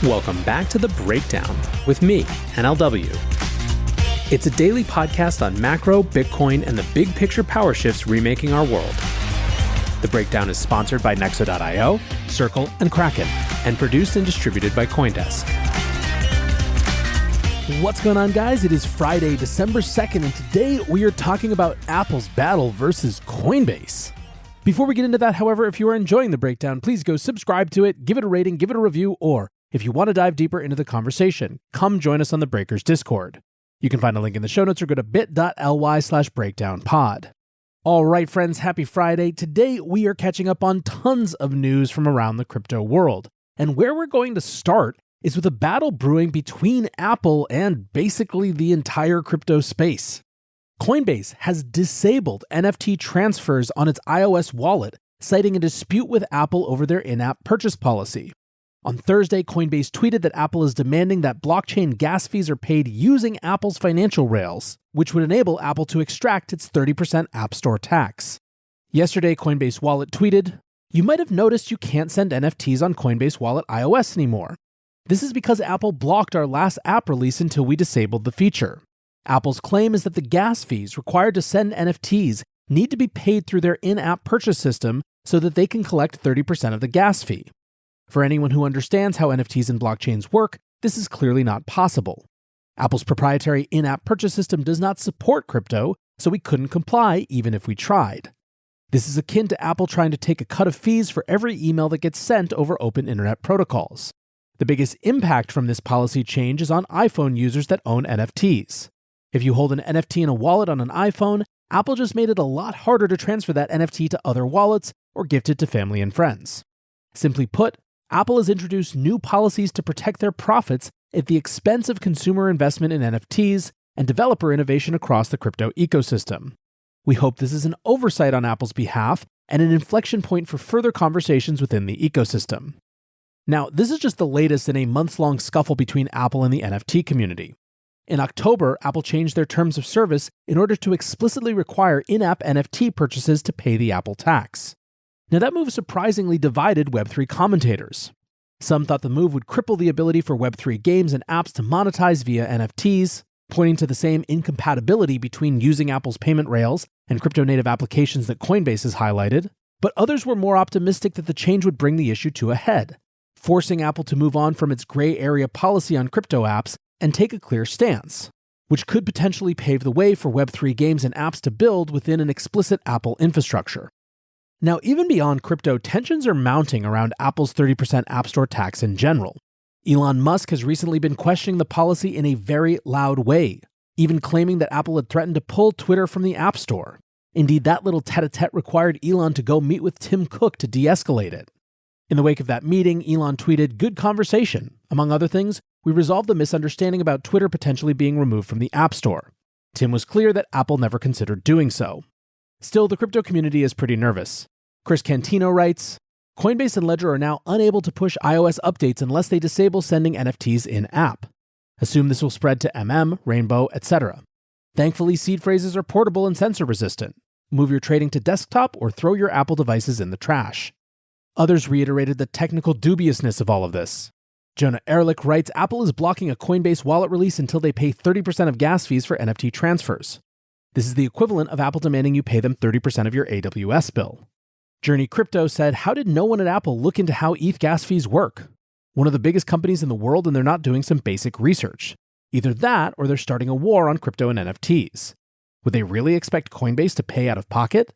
Welcome back to The Breakdown with me, NLW. It's a daily podcast on macro, Bitcoin, and the big picture power shifts remaking our world. The Breakdown is sponsored by Nexo.io, Circle, and Kraken, and produced and distributed by CoinDesk. What's going on, guys? It is Friday, December 2nd, and today we are talking about Apple's battle versus Coinbase. Before we get into that, however, if you are enjoying The Breakdown, please go subscribe to it, give it a rating, give it a review, or if you want to dive deeper into the conversation, come join us on the Breakers Discord. You can find a link in the show notes or go to bit.ly/breakdownpod. All right, friends, happy Friday. Today, we are catching up on tons of news from around the crypto world. And where we're going to start is with a battle brewing between Apple and basically the entire crypto space. Coinbase has disabled NFT transfers on its iOS wallet, citing a dispute with Apple over their in-app purchase policy. On Thursday, Coinbase tweeted that Apple is demanding that blockchain gas fees are paid using Apple's financial rails, which would enable Apple to extract its 30% App Store tax. Yesterday, Coinbase Wallet tweeted, "You might have noticed you can't send NFTs on Coinbase Wallet iOS anymore. This is because Apple blocked our last app release until we disabled the feature. Apple's claim is that the gas fees required to send NFTs need to be paid through their in-app purchase system so that they can collect 30% of the gas fee. For anyone who understands how NFTs and blockchains work, this is clearly not possible. Apple's proprietary in-app purchase system does not support crypto, so we couldn't comply even if we tried. This is akin to Apple trying to take a cut of fees for every email that gets sent over open internet protocols. The biggest impact from this policy change is on iPhone users that own NFTs. If you hold an NFT in a wallet on an iPhone, Apple just made it a lot harder to transfer that NFT to other wallets or gift it to family and friends. Simply put, Apple has introduced new policies to protect their profits at the expense of consumer investment in NFTs and developer innovation across the crypto ecosystem. We hope this is an oversight on Apple's behalf and an inflection point for further conversations within the ecosystem." Now, this is just the latest in a months-long scuffle between Apple and the NFT community. In October, Apple changed their terms of service in order to explicitly require in-app NFT purchases to pay the Apple tax. Now, that move surprisingly divided Web3 commentators. Some thought the move would cripple the ability for Web3 games and apps to monetize via NFTs, pointing to the same incompatibility between using Apple's payment rails and crypto-native applications that Coinbase has highlighted. But others were more optimistic that the change would bring the issue to a head, forcing Apple to move on from its gray area policy on crypto apps and take a clear stance, which could potentially pave the way for Web3 games and apps to build within an explicit Apple infrastructure. Now, even beyond crypto, tensions are mounting around Apple's 30% App Store tax in general. Elon Musk has recently been questioning the policy in a very loud way, even claiming that Apple had threatened to pull Twitter from the App Store. Indeed, that little tete-a-tete required Elon to go meet with Tim Cook to de-escalate it. In the wake of that meeting, Elon tweeted, "Good conversation. Among other things, we resolved the misunderstanding about Twitter potentially being removed from the App Store." Tim was clear that Apple never considered doing so. Still, the crypto community is pretty nervous. Chris Cantino writes, "Coinbase and Ledger are now unable to push iOS updates unless they disable sending NFTs in-app. Assume this will spread to MM, Rainbow, etc. Thankfully, seed phrases are portable and censor-resistant. Move your trading to desktop or throw your Apple devices in the trash." Others reiterated the technical dubiousness of all of this. Jonah Ehrlich writes, "Apple is blocking a Coinbase wallet release until they pay 30% of gas fees for NFT transfers. This is the equivalent of Apple demanding you pay them 30% of your AWS bill." Journey Crypto said, "How did no one at Apple look into how ETH gas fees work? One of the biggest companies in the world, and they're not doing some basic research. Either that or they're starting a war on crypto and NFTs. Would they really expect Coinbase to pay out of pocket?"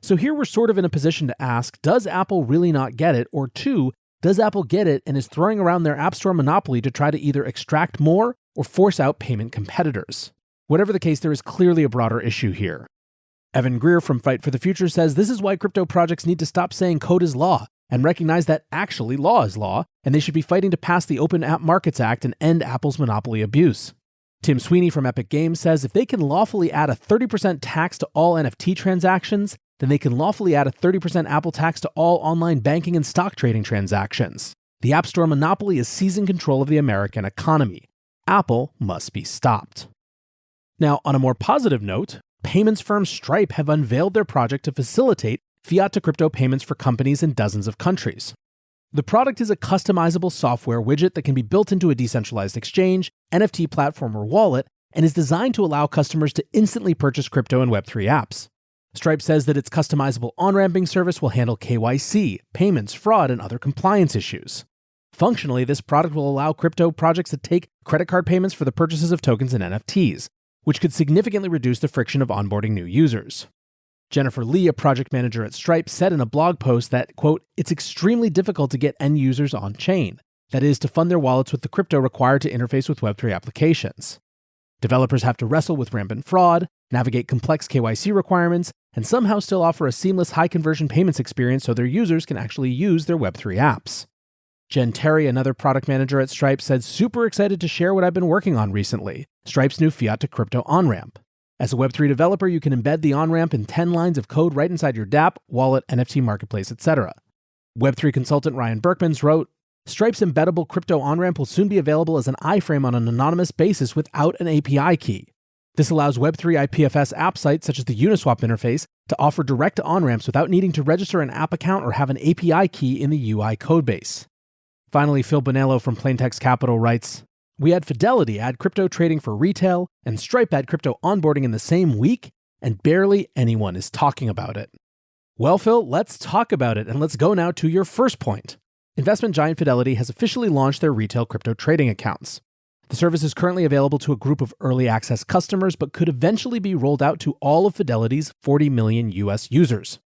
So here we're sort of in a position to ask, does Apple really not get it? Or two, does Apple get it and is throwing around their App Store monopoly to try to either extract more or force out payment competitors? Whatever the case, there is clearly a broader issue here. Evan Greer from Fight for the Future says this is why crypto projects need to stop saying code is law and recognize that actually law is law, and they should be fighting to pass the Open App Markets Act and end Apple's monopoly abuse. Tim Sweeney from Epic Games says if they can lawfully add a 30% tax to all NFT transactions, then they can lawfully add a 30% Apple tax to all online banking and stock trading transactions. The App Store monopoly is seizing control of the American economy. Apple must be stopped. Now, on a more positive note, payments firm Stripe have unveiled their project to facilitate fiat-to-crypto payments for companies in dozens of countries. The product is a customizable software widget that can be built into a decentralized exchange, NFT platform, or wallet, and is designed to allow customers to instantly purchase crypto and Web3 apps. Stripe says that its customizable on-ramping service will handle KYC, payments, fraud, and other compliance issues. Functionally, this product will allow crypto projects to take credit card payments for the purchases of tokens and NFTs, which could significantly reduce the friction of onboarding new users. Jennifer Lee, a project manager at Stripe, said in a blog post that, quote, "It's extremely difficult to get end users on-chain, that is, to fund their wallets with the crypto required to interface with Web3 applications. Developers have to wrestle with rampant fraud, navigate complex KYC requirements, and somehow still offer a seamless high-conversion payments experience so their users can actually use their Web3 apps." Jen Terry, another product manager at Stripe, said, "Super excited to share what I've been working on recently, Stripe's new fiat-to-crypto on-ramp. As a Web3 developer, you can embed the on-ramp in 10 lines of code right inside your dApp, wallet, NFT marketplace, etc. Web3 consultant Ryan Berkmans wrote, "Stripe's embeddable crypto on-ramp will soon be available as an iframe on an anonymous basis without an API key. This allows Web3 IPFS app sites such as the Uniswap interface to offer direct on-ramps without needing to register an app account or have an API key in the UI codebase." Finally, Phil Bonello from Plaintext Capital writes, "We had Fidelity add crypto trading for retail and Stripe add crypto onboarding in the same week, and barely anyone is talking about it." Well, Phil, let's talk about it, and let's go now to your first point. Investment giant Fidelity has officially launched their retail crypto trading accounts. The service is currently available to a group of early access customers, but could eventually be rolled out to all of Fidelity's 40 million US users.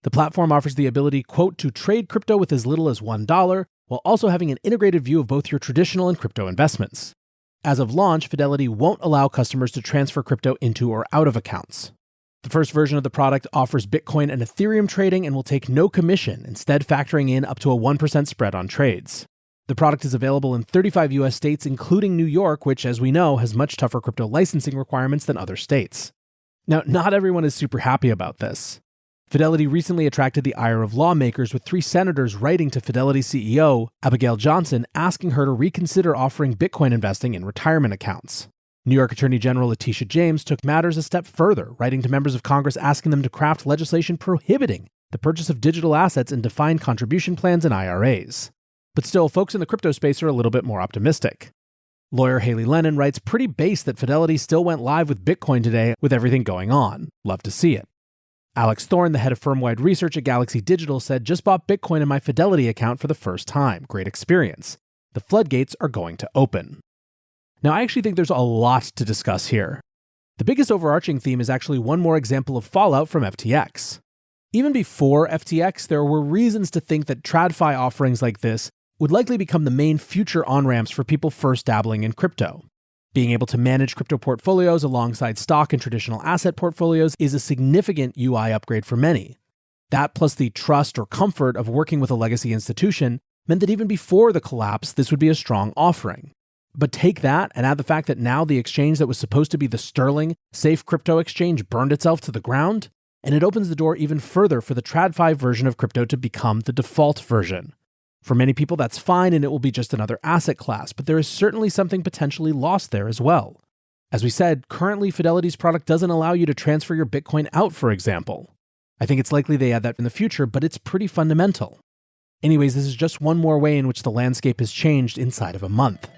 The platform offers the ability, quote, "to trade crypto with as little as $1, while also having an integrated view of both your traditional and crypto investments." As of launch, Fidelity won't allow customers to transfer crypto into or out of accounts. The first version of the product offers Bitcoin and Ethereum trading and will take no commission, instead factoring in up to a 1% spread on trades. The product is available in 35 US states, including New York, which, as we know, has much tougher crypto licensing requirements than other states. Now, not everyone is super happy about this. Fidelity recently attracted the ire of lawmakers, with 3 senators writing to Fidelity CEO Abigail Johnson asking her to reconsider offering Bitcoin investing in retirement accounts. New York Attorney General Letitia James took matters a step further, writing to members of Congress asking them to craft legislation prohibiting the purchase of digital assets in defined contribution plans and IRAs. But still, folks in the crypto space are a little bit more optimistic. Lawyer Haley Lennon writes, "Pretty base that Fidelity still went live with Bitcoin today with everything going on. Love to see it." Alex Thorne, the head of firm-wide research at Galaxy Digital, said, "Just bought Bitcoin in my Fidelity account for the first time. Great experience. The floodgates are going to open." Now, I actually think there's a lot to discuss here. The biggest overarching theme is actually one more example of fallout from FTX. Even before FTX, there were reasons to think that TradFi offerings like this would likely become the main future on-ramps for people first dabbling in crypto. Being able to manage crypto portfolios alongside stock and traditional asset portfolios is a significant UI upgrade for many. That, plus the trust or comfort of working with a legacy institution, meant that even before the collapse, this would be a strong offering. But take that and add the fact that now the exchange that was supposed to be the sterling, safe crypto exchange burned itself to the ground, and it opens the door even further for the TradFi version of crypto to become the default version. For many people, that's fine and it will be just another asset class, but there is certainly something potentially lost there as well. As we said, currently Fidelity's product doesn't allow you to transfer your Bitcoin out, for example. I think it's likely they add that in the future, but it's pretty fundamental. Anyways, this is just one more way in which the landscape has changed inside of a month.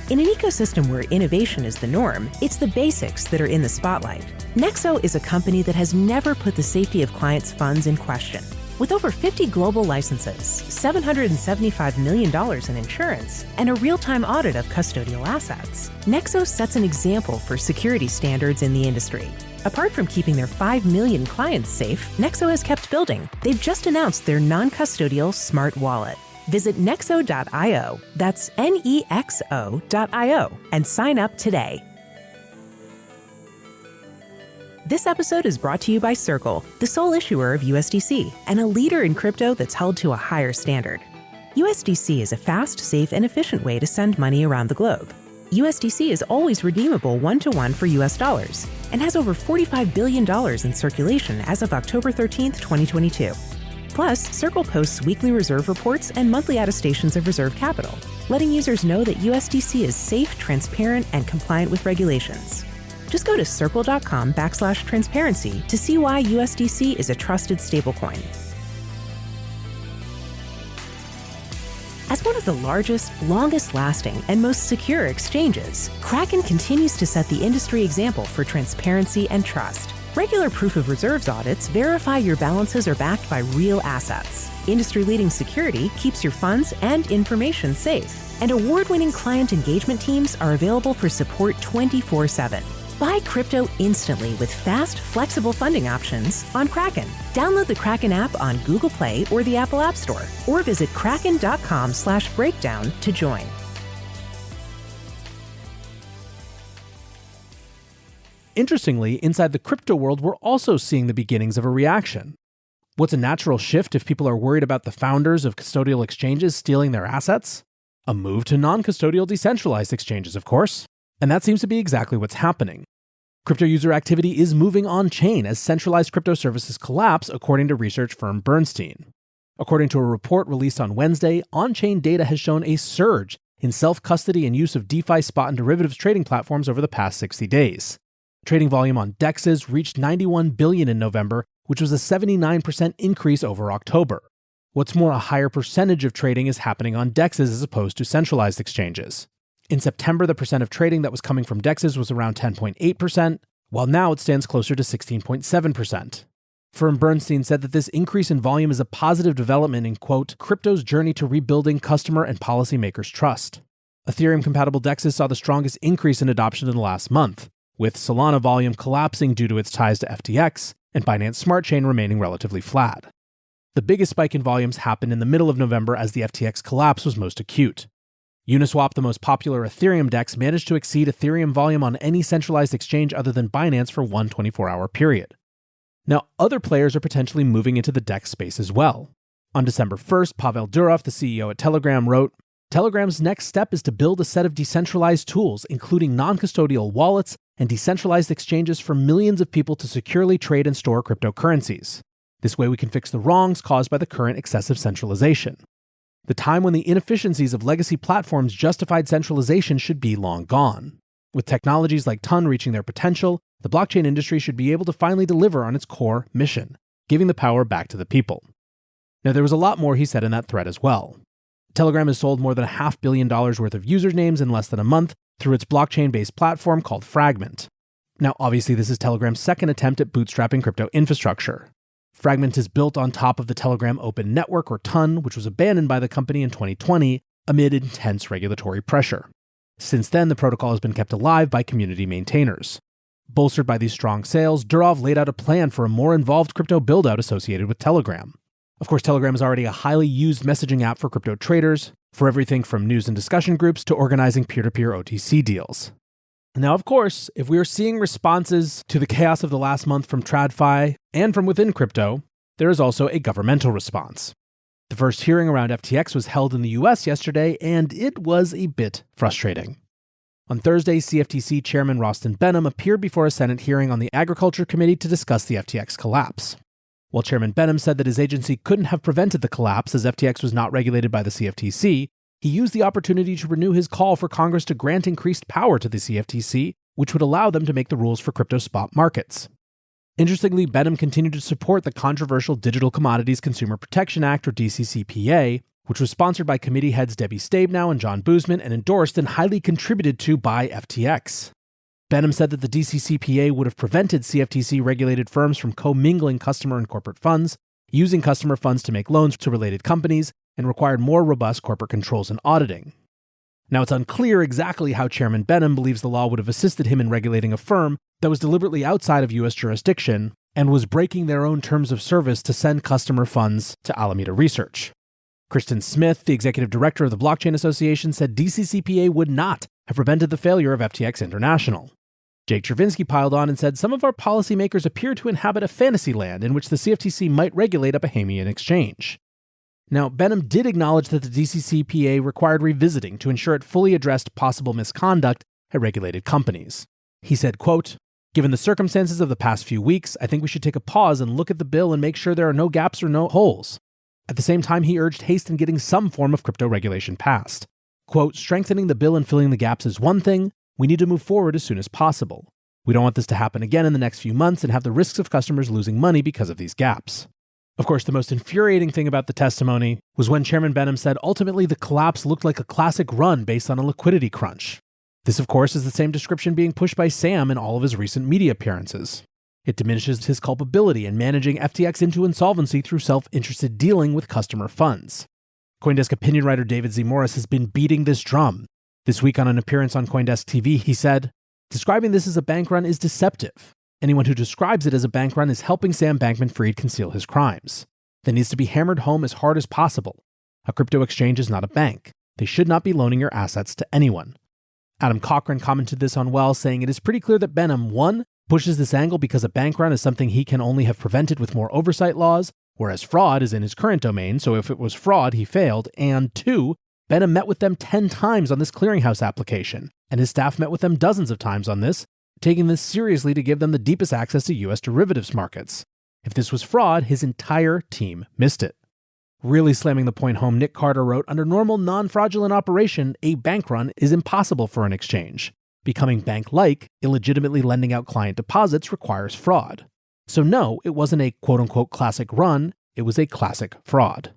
In an ecosystem where innovation is the norm, it's the basics that are in the spotlight. Nexo is a company that has never put the safety of clients' funds in question. With over 50 global licenses, $775 million in insurance, and a real-time audit of custodial assets, Nexo sets an example for security standards in the industry. Apart from keeping their 5 million clients safe, Nexo has kept building. They've just announced their non-custodial smart wallet. Visit nexo.io, that's Nexo.io, and sign up today. This episode is brought to you by Circle, the sole issuer of USDC, and a leader in crypto that's held to a higher standard. USDC is a fast, safe, and efficient way to send money around the globe. USDC is always redeemable one-to-one for US dollars, and has over $45 billion in circulation as of October 13, 2022. Plus, Circle posts weekly reserve reports and monthly attestations of reserve capital, letting users know that USDC is safe, transparent, and compliant with regulations. Just go to circle.com/transparency to see why USDC is a trusted stablecoin. As one of the largest, longest-lasting, and most secure exchanges, Kraken continues to set the industry example for transparency and trust. Regular proof of reserves audits verify your balances are backed by real assets. Industry-leading security keeps your funds and information safe. And award-winning client engagement teams are available for support 24/7. Buy crypto instantly with fast, flexible funding options on Kraken. Download the Kraken app on Google Play or the Apple App Store, or visit kraken.com/breakdown to join. Interestingly, inside the crypto world, we're also seeing the beginnings of a reaction. What's a natural shift if people are worried about the founders of custodial exchanges stealing their assets? A move to non-custodial decentralized exchanges, of course. And that seems to be exactly what's happening. Crypto user activity is moving on-chain as centralized crypto services collapse, according to research firm Bernstein. According to a report released on Wednesday, on-chain data has shown a surge in self-custody and use of DeFi spot and derivatives trading platforms over the past 60 days. Trading volume on DEXs reached $91 billion in November, which was a 79% increase over October. What's more, a higher percentage of trading is happening on DEXs as opposed to centralized exchanges. In September, the percent of trading that was coming from DEXs was around 10.8%, while now it stands closer to 16.7%. Firm Bernstein said that this increase in volume is a positive development in, quote, crypto's journey to rebuilding customer and policymakers' trust. Ethereum-compatible DEXs saw the strongest increase in adoption in the last month, with Solana volume collapsing due to its ties to FTX and Binance Smart Chain remaining relatively flat. The biggest spike in volumes happened in the middle of November as the FTX collapse was most acute. Uniswap, the most popular Ethereum DEX, managed to exceed Ethereum volume on any centralized exchange other than Binance for one 24-hour period. Now, other players are potentially moving into the DEX space as well. On December 1st, Pavel Durov, the CEO at Telegram, wrote, Telegram's next step is to build a set of decentralized tools, including non-custodial wallets and decentralized exchanges for millions of people to securely trade and store cryptocurrencies. This way we can fix the wrongs caused by the current excessive centralization. The time when the inefficiencies of legacy platforms justified centralization should be long gone. With technologies like TON reaching their potential, the blockchain industry should be able to finally deliver on its core mission, giving the power back to the people. Now, there was a lot more he said in that thread as well. Telegram has sold more than $500 million worth of usernames in less than a month through its blockchain-based platform called Fragment. Now, obviously, this is Telegram's second attempt at bootstrapping crypto infrastructure. Fragment is built on top of the Telegram Open Network, or TON, which was abandoned by the company in 2020 amid intense regulatory pressure. Since then, the protocol has been kept alive by community maintainers. Bolstered by these strong sales, Durov laid out a plan for a more involved crypto build-out associated with Telegram. Of course, Telegram is already a highly used messaging app for crypto traders, for everything from news and discussion groups to organizing peer-to-peer OTC deals. Now, of course, if we are seeing responses to the chaos of the last month from TradFi and from within crypto, there is also a governmental response. The first hearing around FTX was held in the U.S. yesterday, and it was a bit frustrating. On Thursday, CFTC Chairman Rostin Behnam appeared before a Senate hearing on the Agriculture Committee to discuss the FTX collapse. While Chairman Behnam said that his agency couldn't have prevented the collapse as FTX was not regulated by the CFTC, he used the opportunity to renew his call for Congress to grant increased power to the CFTC, which would allow them to make the rules for crypto spot markets. Interestingly, Behnam continued to support the controversial Digital Commodities Consumer Protection Act, or DCCPA, which was sponsored by committee heads Debbie Stabenow and John Boozman and endorsed and highly contributed to by FTX. Behnam said that the DCCPA would have prevented CFTC-regulated firms from commingling customer and corporate funds, using customer funds to make loans to related companies, and required more robust corporate controls and auditing. Now, it's unclear exactly how Chairman Behnam believes the law would have assisted him in regulating a firm that was deliberately outside of U.S. jurisdiction and was breaking their own terms of service to send customer funds to Alameda Research. Kristen Smith, the executive director of the Blockchain Association, said DCCPA would not have prevented the failure of FTX International. Jake Chervinsky piled on and said some of our policymakers appear to inhabit a fantasy land in which the CFTC might regulate a Bahamian exchange. Now, Behnam did acknowledge that the DCCPA required revisiting to ensure it fully addressed possible misconduct at regulated companies. He said, quote, "Given the circumstances of the past few weeks, I think we should take a pause and look at the bill and make sure there are no gaps or no holes." At the same time, he urged haste in getting some form of crypto regulation passed. Quote, "Strengthening the bill and filling the gaps is one thing. We need to move forward as soon as possible. We don't want this to happen again in the next few months and have the risks of customers losing money because of these gaps. Of course, the most infuriating thing about the testimony was when Chairman Benham said ultimately the collapse looked like a classic run based on a liquidity crunch. This, of course, is the same description being pushed by Sam in all of his recent media appearances. It diminishes his culpability in managing FTX into insolvency through self-interested dealing with customer funds. CoinDesk opinion writer David Z. Morris has been beating this drum. This week on an appearance on CoinDesk TV, he said, "Describing this as a bank run is deceptive. Anyone who describes it as a bank run is helping Sam Bankman-Fried conceal his crimes. That needs to be hammered home as hard as possible. A crypto exchange is not a bank. They should not be loaning your assets to anyone." Adam Cochran commented this on Well, saying it is pretty clear that Benham, 1, pushes this angle because a bank run is something he can only have prevented with more oversight laws, whereas fraud is in his current domain, so if it was fraud, he failed, and 2, Benham met with them 10 times on this clearinghouse application, and his staff met with them dozens of times on this, taking this seriously to give them the deepest access to U.S. derivatives markets. If this was fraud, his entire team missed it. Really slamming the point home, Nick Carter wrote, "Under normal non-fraudulent operation, a bank run is impossible for an exchange. Becoming bank-like, illegitimately lending out client deposits requires fraud. So no, it wasn't a quote-unquote classic run, it was a classic fraud."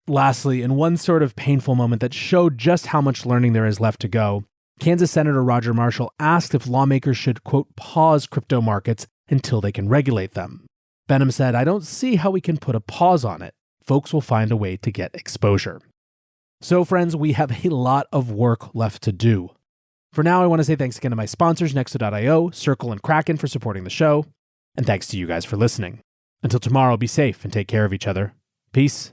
Lastly, in one sort of painful moment that showed just how much learning there is left to go, Kansas Senator Roger Marshall asked if lawmakers should, quote, pause crypto markets until they can regulate them. Benham said, "I don't see how we can put a pause on it. Folks will find a way to get exposure." So friends, we have a lot of work left to do. For now, I want to say thanks again to my sponsors, Nexo.io, Circle, and Kraken for supporting the show. And thanks to you guys for listening. Until tomorrow, be safe and take care of each other. Peace.